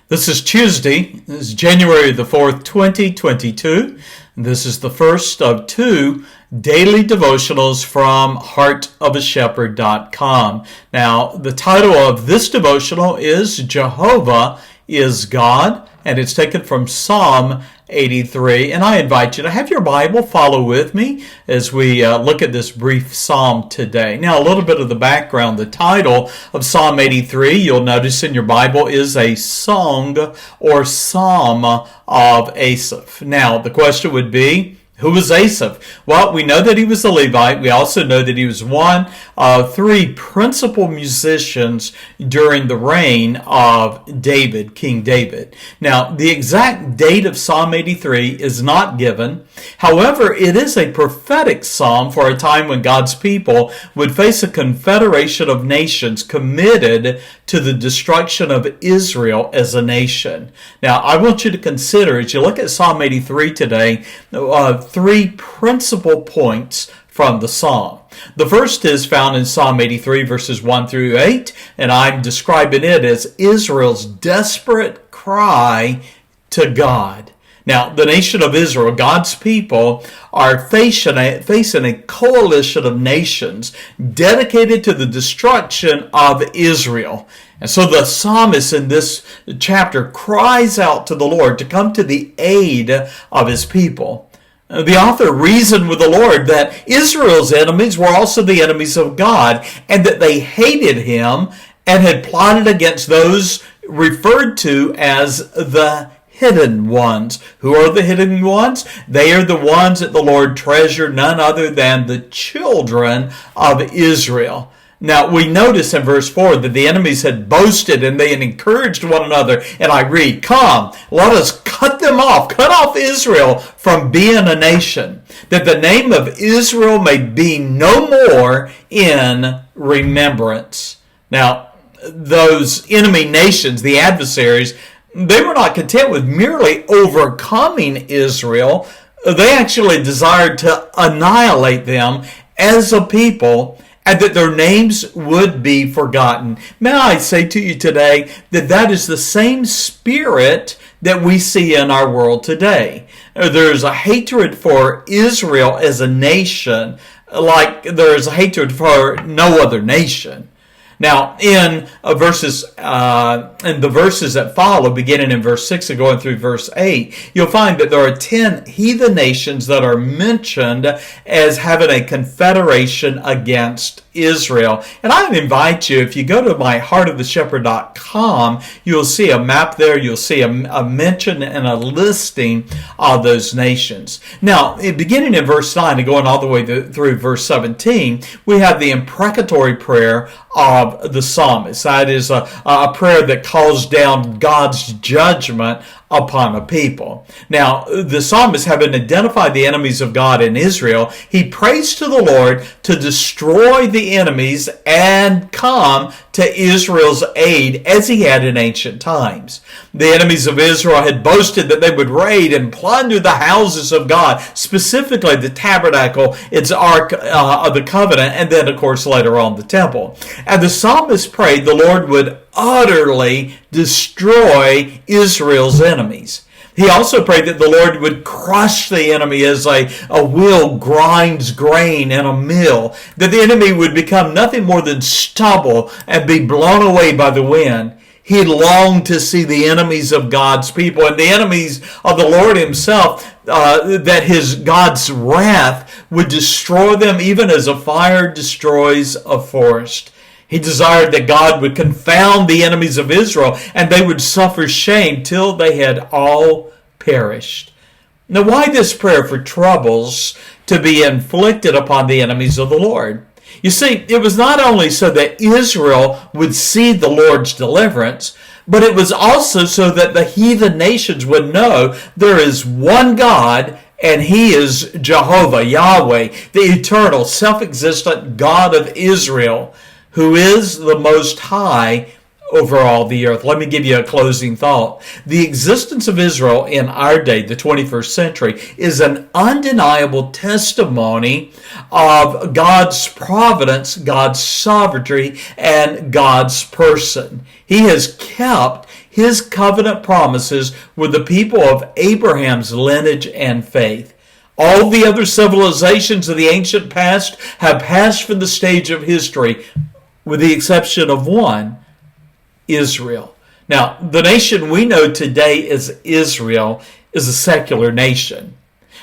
This is Tuesday. This is January the 4th, 2022. This is the first of two daily devotionals from heartofashepherd.com. Now, the title of this devotional is Jehovah is God, and it's taken from Psalm 83. And I invite you to have your Bible follow with me as we look at this brief psalm today. Now, a little bit of the background. The title of Psalm 83, you'll notice in your Bible, is a song or psalm of Asaph. Now, the question would be, who was Asaph? Well, we know that he was a Levite. We also know that he was one of three principal musicians during the reign of David, King David. Now, the exact date of Psalm 83 is not given. However, it is a prophetic psalm for a time when God's people would face a confederation of nations committed to the destruction of Israel as a nation. Now, I want you to consider, as you look at Psalm 83 today, three principal points from the psalm. The first is found in Psalm 83 verses 1 through 8, and I'm describing it as Israel's desperate cry to God. Now, the nation of Israel, God's people, are facing a coalition of nations dedicated to the destruction of Israel. And so the psalmist in this chapter cries out to the Lord to come to the aid of his people. The author reasoned with the Lord that Israel's enemies were also the enemies of God, and that they hated him and had plotted against those referred to as the hidden ones. Who are the hidden ones? They are the ones that the Lord treasured, none other than the children of Israel. Now, we notice in verse 4 that the enemies had boasted and they had encouraged one another. And I read, "Come, let us cut them off, cut off Israel from being a nation, that the name of Israel may be no more in remembrance." Now, those enemy nations, the adversaries, they were not content with merely overcoming Israel. They actually desired to annihilate them as a people, and that their names would be forgotten. May I say to you today that that is the same spirit that we see in our world today. There's a hatred for Israel as a nation, like there's a hatred for no other nation. Now, in the verses that follow, beginning in verse 6 and going through verse 8, you'll find that there are 10 heathen nations that are mentioned as having a confederation against Israel. And I invite you, if you go to my heartoftheshepherd.com, you'll see a map there, you'll see a mention and a listing of those nations. Now, beginning in verse 9 and going all the way through verse 17, we have the imprecatory prayer of the psalmist. That is a prayer that calls down God's judgment upon a people. Now, the psalmist, having identified the enemies of God in Israel, he prays to the Lord to destroy the enemies and come to Israel's aid as he had in ancient times. The enemies of Israel had boasted that they would raid and plunder the houses of God, specifically the tabernacle, its ark of the covenant, and then, of course, later on the temple. And the psalmist prayed the Lord would utterly destroy Israel's enemies. He also prayed that the Lord would crush the enemy as a wheel grinds grain in a mill, that the enemy would become nothing more than stubble and be blown away by the wind. He longed to see the enemies of God's people and the enemies of the Lord himself, that God's wrath would destroy them even as a fire destroys a forest. He desired that God would confound the enemies of Israel and they would suffer shame till they had all perished. Now, why this prayer for troubles to be inflicted upon the enemies of the Lord? You see, it was not only so that Israel would see the Lord's deliverance, but it was also so that the heathen nations would know there is one God, and he is Jehovah, Yahweh, the eternal, self-existent God of Israel, who is the Most High over all the earth. Let me give you a closing thought. The existence of Israel in our day, the 21st century, is an undeniable testimony of God's providence, God's sovereignty, and God's person. He has kept His covenant promises were the people of Abraham's lineage and faith. All the other civilizations of the ancient past have passed from the stage of history, with the exception of one, Israel. Now, the nation we know today as Israel is a secular nation.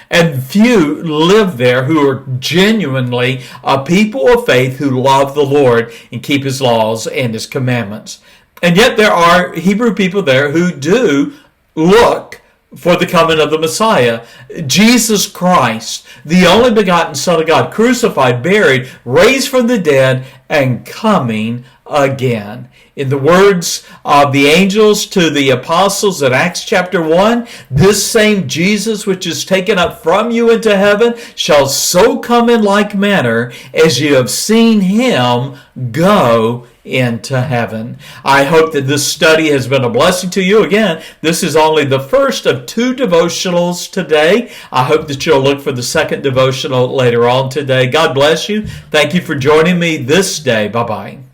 And few live there who are genuinely a people of faith who love the Lord and keep His laws and His commandments. And yet there are Hebrew people there who do look for the coming of the Messiah, Jesus Christ, the only begotten Son of God, crucified, buried, raised from the dead, and coming again. In the words of the angels to the apostles in Acts chapter 1, this same Jesus which is taken up from you into heaven shall so come in like manner as you have seen Him go into heaven. I hope that this study has been a blessing to you. Again, this is only the first of 2 devotionals today. I hope that you'll look for the second devotional later on today. God bless you. Thank you for joining me this day. Bye-bye.